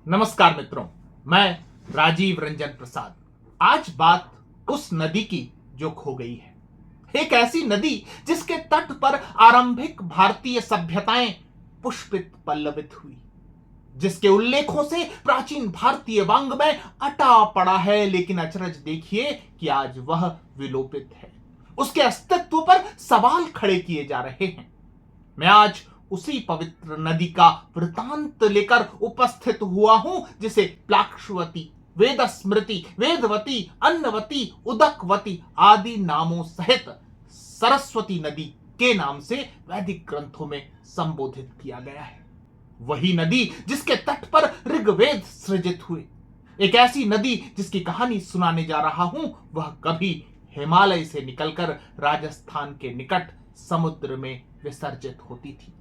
नमस्कार मित्रों, मैं राजीव रंजन प्रसाद। आज बात उस नदी की जो खो गई है। एक ऐसी नदी जिसके तट पर आरंभिक भारतीय सभ्यताएं पुष्पित पल्लवित हुई, जिसके उल्लेखों से प्राचीन भारतीय वाङ्मय अटा पड़ा है, लेकिन अचरज देखिए कि आज वह विलोपित है। उसके अस्तित्व पर सवाल खड़े किए जा रहे हैं। मैं आज उसी पवित्र नदी का वृतांत लेकर उपस्थित हुआ हूं, जिसे प्लाक्षवती, वेद स्मृति, वेदवती, अन्नवती, उदकवती आदि नामों सहित सरस्वती नदी के नाम से वैदिक ग्रंथों में संबोधित किया गया है। वही नदी जिसके तट पर ऋग्वेद सृजित हुए, एक ऐसी नदी जिसकी कहानी सुनाने जा रहा हूं। वह कभी हिमालय से निकलकर राजस्थान के निकट समुद्र में विसर्जित होती थी।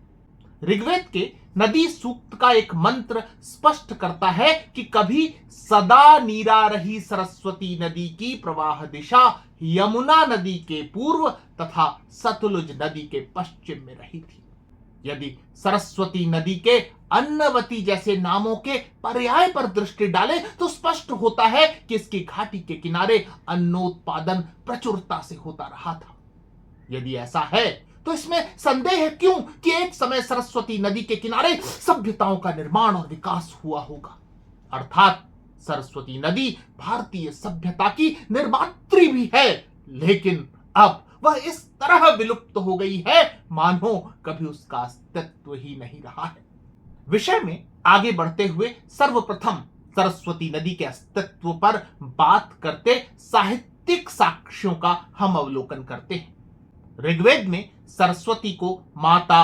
ऋग्वेद के नदी सूक्त का एक मंत्र स्पष्ट करता है कि कभी सदा नीरा रही सरस्वती नदी की प्रवाह दिशा यमुना नदी के पूर्व तथा सतलुज नदी के पश्चिम में रही थी। यदि सरस्वती नदी के अन्नवती जैसे नामों के पर्याय पर दृष्टि डाले तो स्पष्ट होता है कि इसकी घाटी के किनारे अन्नोत्पादन प्रचुरता से होता रहा था। यदि ऐसा है तो इसमें संदेह क्यों कि एक समय सरस्वती नदी के किनारे सभ्यताओं का निर्माण और विकास हुआ होगा। अर्थात सरस्वती नदी भारतीय सभ्यता की निर्मात्री भी है, लेकिन अब वह इस तरह विलुप्त हो गई है मानो कभी उसका अस्तित्व ही नहीं रहा है। विषय में आगे बढ़ते हुए सर्वप्रथम सरस्वती नदी के अस्तित्व पर बात करते साहित्यिक साक्ष्यों का हम अवलोकन करते हैं। ऋग्वेद में सरस्वती को माता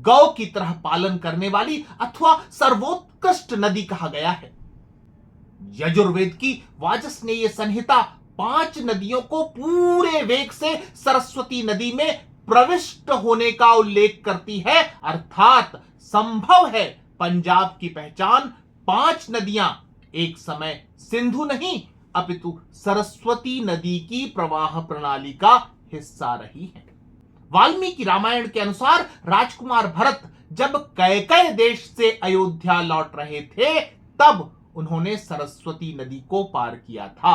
गौ की तरह पालन करने वाली अथवा सर्वोत्कृष्ट नदी कहा गया है। यजुर्वेद की वाजस्नेय संहिता 5 नदियों को पूरे वेग से सरस्वती नदी में प्रविष्ट होने का उल्लेख करती है। अर्थात संभव है पंजाब की पहचान 5 नदियां एक समय सिंधु नहीं अपितु सरस्वती नदी की प्रवाह प्रणाली का हिस्सा रही है। वाल्मीकि रामायण के अनुसार राजकुमार भरत जब कैकेय देश से अयोध्या लौट रहे थे तब उन्होंने सरस्वती नदी को पार किया था।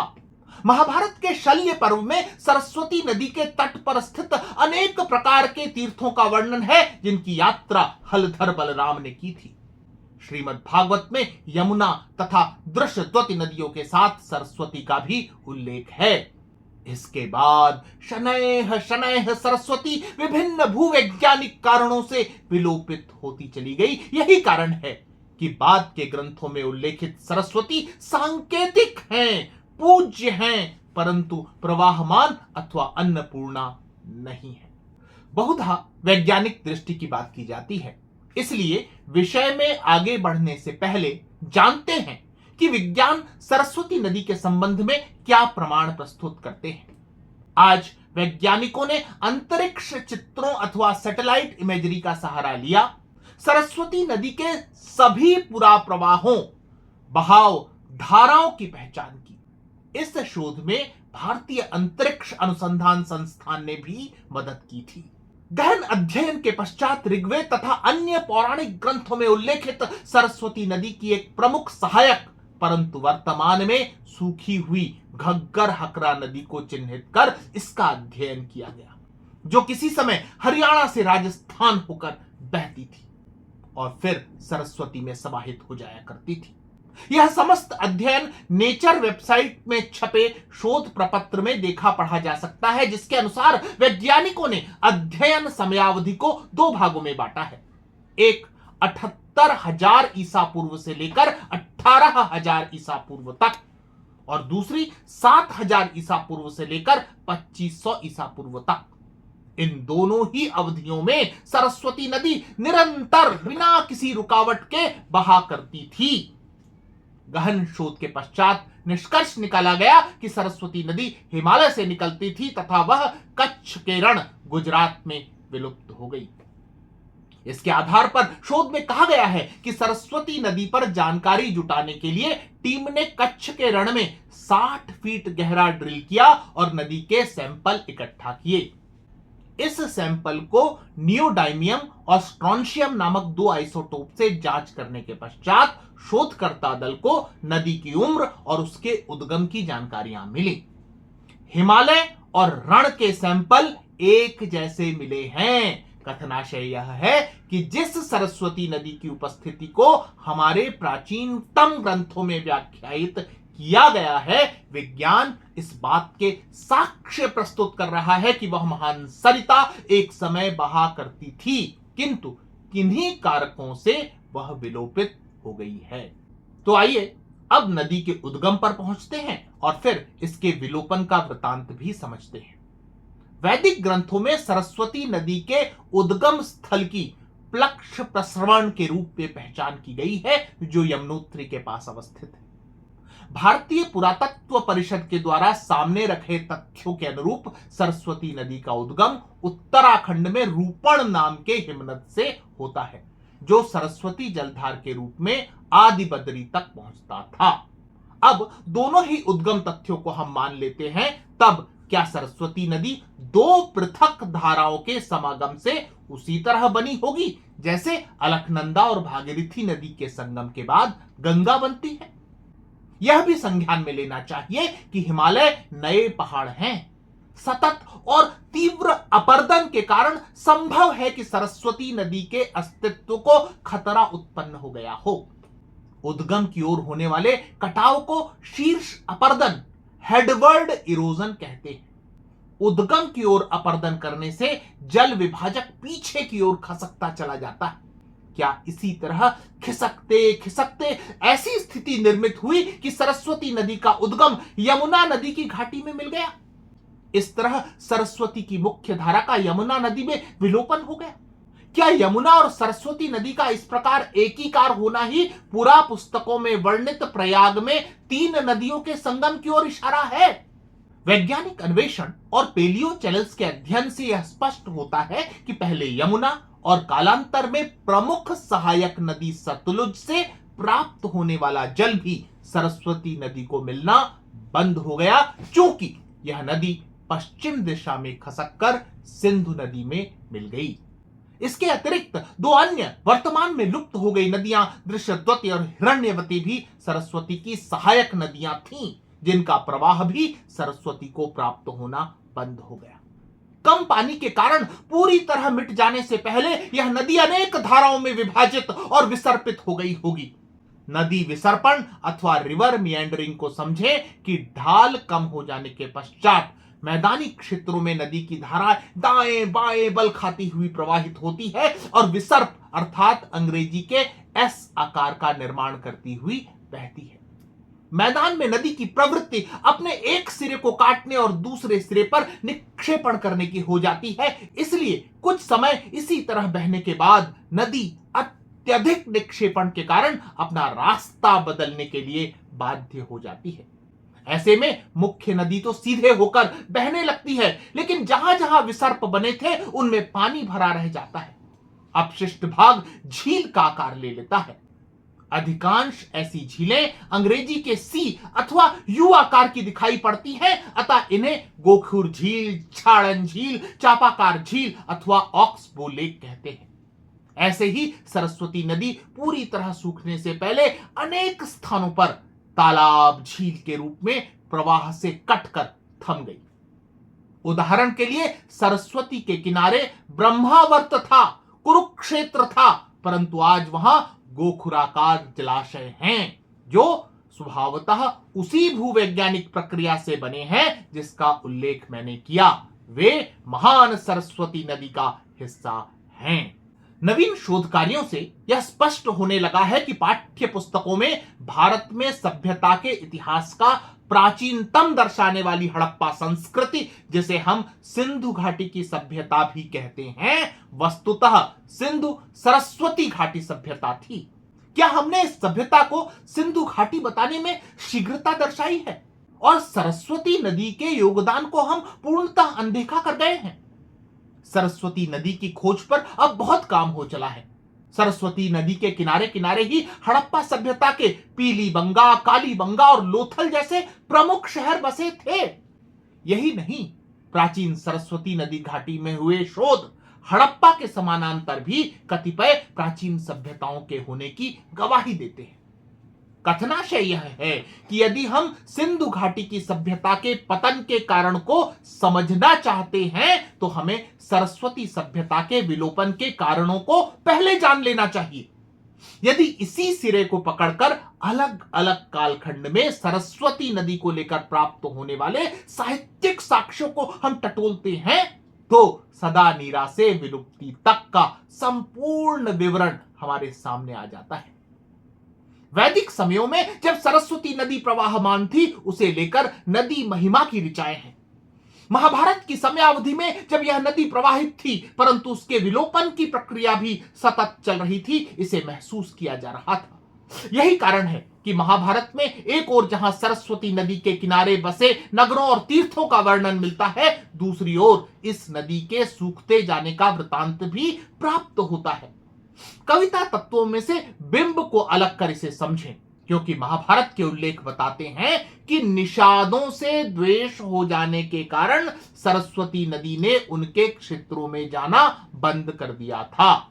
महाभारत के शल्य पर्व में सरस्वती नदी के तट पर स्थित अनेक प्रकार के तीर्थों का वर्णन है, जिनकी यात्रा हलधर बलराम ने की थी। श्रीमद् भागवत में यमुना तथा दृशद्वती नदियों के साथ सरस्वती का भी उल्लेख है। इसके बाद शनैः शनैः सरस्वती विभिन्न भूवैज्ञानिक कारणों से विलोपित होती चली गई। यही कारण है कि बाद के ग्रंथों में उल्लेखित सरस्वती सांकेतिक हैं, पूज्य हैं, परंतु प्रवाहमान अथवा अन्नपूर्णा नहीं है। बहुधा वैज्ञानिक दृष्टि की बात की जाती है, इसलिए विषय में आगे बढ़ने से पहले जानते हैं कि विज्ञान सरस्वती नदी के संबंध में क्या प्रमाण प्रस्तुत करते हैं। आज वैज्ञानिकों ने अंतरिक्ष चित्रों अथवा सैटेलाइट इमेजरी का सहारा लिया। सरस्वती नदी के सभी पुरा प्रवाहों, बहाव, धाराओं की पहचान की। इस शोध में भारतीय अंतरिक्ष अनुसंधान संस्थान ने भी मदद की थी। गहन अध्ययन के पश्चात ऋग्वेद तथा अन्य पौराणिक ग्रंथों में उल्लेखित सरस्वती नदी की एक प्रमुख सहायक परंतु वर्तमान में सूखी हुई घग्गर हकरा नदी को चिन्हित कर इसका अध्ययन किया गया, जो किसी समय हरियाणा से राजस्थान होकर बहती थी और फिर सरस्वती में समाहित हो जाया करती थी। यह समस्त अध्ययन नेचर वेबसाइट में छपे शोध प्रपत्र में देखा पढ़ा जा सकता है, जिसके अनुसार वैज्ञानिकों ने अध्ययन समयावधि को 2 भागों में बांटा है। एक 78,000 ईसा पूर्व से लेकर 18,000 ईसा पूर्व तक और दूसरी 7,000 ईसा पूर्व से लेकर 2,500 ईसा पूर्व तक। इन दोनों ही अवधियों में सरस्वती नदी निरंतर बिना किसी रुकावट के बहा करती थी। गहन शोध के पश्चात निष्कर्ष निकाला गया कि सरस्वती नदी हिमालय से निकलती थी तथा वह कच्छ के रण गुजरात में विलुप्त हो गई। इसके आधार पर शोध में कहा गया है कि सरस्वती नदी पर जानकारी जुटाने के लिए टीम ने कच्छ के रण में 60 फीट गहरा ड्रिल किया और नदी के सैंपल इकट्ठा किए। इस सैंपल को नियोडाइमियम और स्ट्रोंशियम नामक 2 आइसोटोप से जांच करने के पश्चात शोधकर्ता दल को नदी की उम्र और उसके उद्गम की जानकारियां मिली। हिमालय और रण के सैंपल एक जैसे मिले हैं। कथनाशय यह है कि जिस सरस्वती नदी की उपस्थिति को हमारे प्राचीनतम ग्रंथों में व्याख्यायित किया गया है, विज्ञान इस बात के साक्ष्य प्रस्तुत कर रहा है कि वह महान सरिता एक समय बहा करती थी, किंतु किन्हीं कारकों से वह विलोपित हो गई है। तो आइए अब नदी के उद्गम पर पहुंचते हैं और फिर इसके विलोपन का वृतांत भी समझते हैं। वैदिक ग्रंथों में सरस्वती नदी के उद्गम स्थल की प्लक्ष प्रसरण के रूप में पहचान की गई है, जो यमुनोत्री के पास अवस्थित है। भारतीय पुरातत्व परिषद के द्वारा सामने रखे तथ्यों के अनुरूप सरस्वती नदी का उद्गम उत्तराखंड में रूपण नाम के हिमनद से होता है, जो सरस्वती जलधार के रूप में आदि बद्री तक पहुंचता था। अब दोनों ही उद्गम तथ्यों को हम मान लेते हैं, तब क्या सरस्वती नदी दो पृथक धाराओं के समागम से उसी तरह बनी होगी जैसे अलकनंदा और भागीरथी नदी के संगम के बाद गंगा बनती है? यह भी संज्ञान में लेना चाहिए कि हिमालय नए पहाड़ हैं। सतत और तीव्र अपर्दन के कारण संभव है कि सरस्वती नदी के अस्तित्व को खतरा उत्पन्न हो गया हो। उद्गम की ओर होने वाले कटाव को शीर्ष अपर्दन, हेडवर्ड इरोजन कहते हैं। उद्गम की ओर अपर्दन करने से जल विभाजक पीछे की ओर खसकता चला जाता है। क्या इसी तरह खिसकते खिसकते ऐसी स्थिति निर्मित हुई कि सरस्वती नदी का उद्गम यमुना नदी की घाटी में मिल गया? इस तरह सरस्वती की मुख्य धारा का यमुना नदी में विलोपन हो गया। क्या यमुना और सरस्वती नदी का इस प्रकार एकीकार होना ही पुरा पुस्तकों में वर्णित प्रयाग में तीन नदियों के संगम की ओर इशारा है? वैज्ञानिक अन्वेषण और पेलियोचेनल्स के अध्ययन से यह स्पष्ट होता है कि पहले यमुना और कालांतर में प्रमुख सहायक नदी सतलुज से प्राप्त होने वाला जल भी सरस्वती नदी को मिलना बंद हो गया, क्योंकि यह नदी पश्चिम दिशा में खसककर सिंधु नदी में मिल गई। इसके अतिरिक्त दो अन्य वर्तमान में लुप्त हो गई नदियां दृश्यद्वती और हिरण्यवती भी सरस्वती की सहायक नदियां थीं, जिनका प्रवाह भी सरस्वती को प्राप्त होना बंद हो गया। कम पानी के कारण पूरी तरह मिट जाने से पहले यह नदी अनेक धाराओं में विभाजित और विसर्पित हो गई होगी। नदी विसर्पण अथवा रिवर मिएंडरिंग को समझे कि ढाल कम हो जाने के पश्चात मैदानी क्षेत्रों में नदी की धारा दाएं बाएं बल खाती हुई प्रवाहित होती है और विसर्प अर्थात अंग्रेजी के एस आकार का निर्माण करती हुई बहती है। मैदान में नदी की प्रवृत्ति अपने एक सिरे को काटने और दूसरे सिरे पर निक्षेपण करने की हो जाती है, इसलिए कुछ समय इसी तरह बहने के बाद नदी अत्यधिक निक्षेपण के कारण अपना रास्ता बदलने के लिए बाध्य हो जाती है। ऐसे में मुख्य नदी तो सीधे होकर बहने लगती है, लेकिन जहां जहां विसर्प बने थे उनमें पानी भरा रह जाता है। अपशिष्ट भाग झील का आकार ले लेता है। अधिकांश ऐसी झीलें अंग्रेजी के सी अथवा यू आकार की दिखाई पड़ती हैं, अतः इन्हें गोखुर झील, छाड़न झील, चापाकार झील अथवा ऑक्सबो लेक कहते हैं। ऐसे ही सरस्वती नदी पूरी तरह सूखने से पहले अनेक स्थानों पर तालाब झील के रूप में प्रवाह से कटकर थम गई। उदाहरण के लिए सरस्वती के किनारे ब्रह्मावर्त था, कुरुक्षेत्र था, परंतु आज वहां गोखुराकार जलाशय हैं, जो स्वभावतः उसी भूवैज्ञानिक प्रक्रिया से बने हैं जिसका उल्लेख मैंने किया। वे महान सरस्वती नदी का हिस्सा हैं। नवीन शोध कार्यों से यह स्पष्ट होने लगा है कि पाठ्य पुस्तकों में भारत में सभ्यता के इतिहास का प्राचीनतम दर्शाने वाली हड़प्पा संस्कृति, जिसे हम सिंधु घाटी की सभ्यता भी कहते हैं, वस्तुतः सिंधु सरस्वती घाटी सभ्यता थी। क्या हमने इस सभ्यता को सिंधु घाटी बताने में शीघ्रता दर्शाई है और सरस्वती नदी के योगदान को हम पूर्णतः अनदेखा कर गए हैं? सरस्वती नदी की खोज पर अब बहुत काम हो चला है। सरस्वती नदी के किनारे किनारे ही हड़प्पा सभ्यता के पीलीबंगा, कालीबंगा और लोथल जैसे प्रमुख शहर बसे थे। यही नहीं, प्राचीन सरस्वती नदी घाटी में हुए शोध हड़प्पा के समानांतर भी कतिपय प्राचीन सभ्यताओं के होने की गवाही देते हैं। कथनाशय यह है कि यदि हम सिंधु घाटी की सभ्यता के पतन के कारण को समझना चाहते हैं तो हमें सरस्वती सभ्यता के विलोपन के कारणों को पहले जान लेना चाहिए। यदि इसी सिरे को पकड़कर अलग अलग कालखंड में सरस्वती नदी को लेकर प्राप्त होने वाले साहित्यिक साक्ष्यों को हम टटोलते हैं तो सदा नीरा से विलुप्ति तक का संपूर्ण विवरण हमारे सामने आ जाता है। वैदिक समयों में जब सरस्वती नदी प्रवाहमान थी, उसे लेकर नदी महिमा की ऋचाएं हैं। महाभारत की समयावधि में जब यह नदी प्रवाहित थी परंतु उसके विलोपन की प्रक्रिया भी सतत चल रही थी, इसे महसूस किया जा रहा था। यही कारण है कि महाभारत में एक ओर जहां सरस्वती नदी के किनारे बसे नगरों और तीर्थों का वर्णन मिलता है, दूसरी ओर इस नदी के सूखते जाने का वृतांत भी प्राप्त होता है। कविता तत्वों में से बिंब को अलग कर इसे समझें, क्योंकि महाभारत के उल्लेख बताते हैं कि निषादों से द्वेष हो जाने के कारण सरस्वती नदी ने उनके क्षेत्रों में जाना बंद कर दिया था।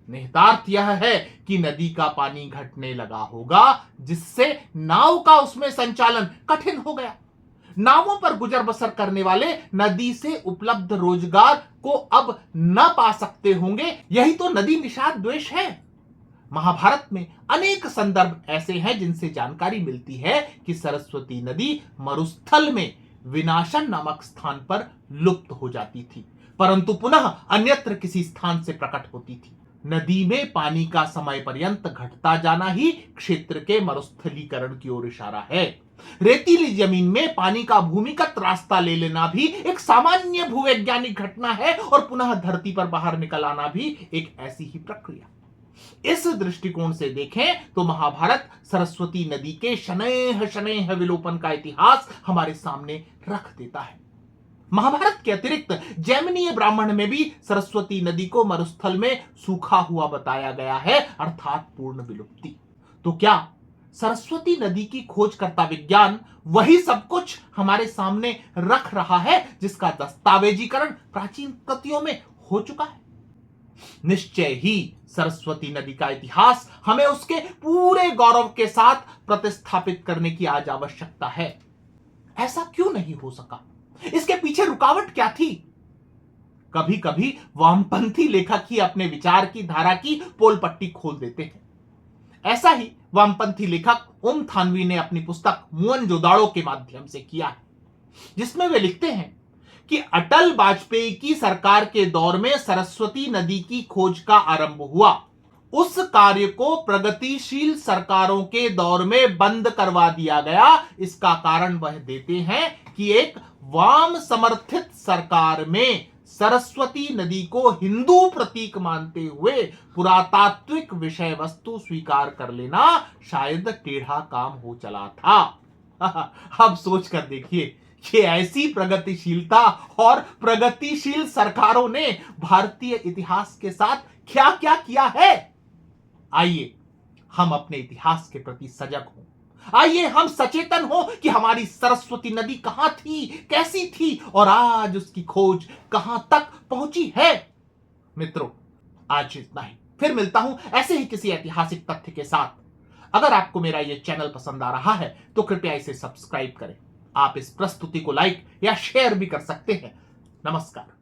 निहितार्थ यह है कि नदी का पानी घटने लगा होगा, जिससे नाव का उसमें संचालन कठिन हो गया। नावों पर गुजर बसर करने वाले नदी से उपलब्ध रोजगार को अब न पा सकते होंगे। यही तो नदी निषाद द्वेष है। महाभारत में अनेक संदर्भ ऐसे हैं जिनसे जानकारी मिलती है कि सरस्वती नदी मरुस्थल में विनाशन नामक स्थान पर लुप्त हो जाती थी, परंतु पुनः अन्यत्र किसी स्थान से प्रकट होती थी। नदी में पानी का समय पर्यंत घटता जाना ही क्षेत्र के मरुस्थलीकरण की ओर इशारा है। रेतीली जमीन में पानी का भूमिगत रास्ता ले लेना भी एक सामान्य भूवैज्ञानिक घटना है और पुनः धरती पर बाहर निकल आना भी एक ऐसी ही प्रक्रिया। इस दृष्टिकोण से देखें तो महाभारत सरस्वती नदी के शनैः शनैः विलोपन का इतिहास हमारे सामने रख देता है। महाभारत के अतिरिक्त जैमिनीय ब्राह्मण में भी सरस्वती नदी को मरुस्थल में सूखा हुआ बताया गया है, अर्थात पूर्ण विलुप्ति। तो क्या सरस्वती नदी की खोज करता विज्ञान वही सब कुछ हमारे सामने रख रहा है जिसका दस्तावेजीकरण प्राचीन कृतियों में हो चुका है? निश्चय ही सरस्वती नदी का इतिहास हमें उसके पूरे गौरव के साथ प्रतिस्थापित करने की आज आवश्यकता है। ऐसा क्यों नहीं हो सका? इसके पीछे रुकावट क्या थी? कभी कभी वामपंथी लेखक ही अपने विचार की धारा की पोल पट्टी खोल देते हैं। ऐसा ही वामपंथी लेखक ओम थानवी ने अपनी पुस्तक मोहनजोदाड़ो के माध्यम से किया है, जिसमें वे लिखते हैं कि अटल वाजपेयी की सरकार के दौर में सरस्वती नदी की खोज का आरंभ हुआ। उस कार्य को प्रगतिशील सरकारों के दौर में बंद करवा दिया गया। इसका कारण वह देते हैं कि एक वाम समर्थित सरकार में सरस्वती नदी को हिंदू प्रतीक मानते हुए पुरातात्विक विषय वस्तु स्वीकार कर लेना शायद टेढ़ा काम हो चला था। अब सोच कर देखिए कि ऐसी प्रगतिशीलता और प्रगतिशील सरकारों ने भारतीय इतिहास के साथ क्या क्या किया है। आइए हम अपने इतिहास के प्रति सजग हों। आइए हम सचेतन हो कि हमारी सरस्वती नदी कहां थी, कैसी थी और आज उसकी खोज कहां तक पहुंची है। मित्रों, आज इतना ही। फिर मिलता हूं ऐसे ही किसी ऐतिहासिक तथ्य के साथ। अगर आपको मेरा यह चैनल पसंद आ रहा है तो कृपया इसे सब्सक्राइब करें। आप इस प्रस्तुति को लाइक या शेयर भी कर सकते हैं। नमस्कार।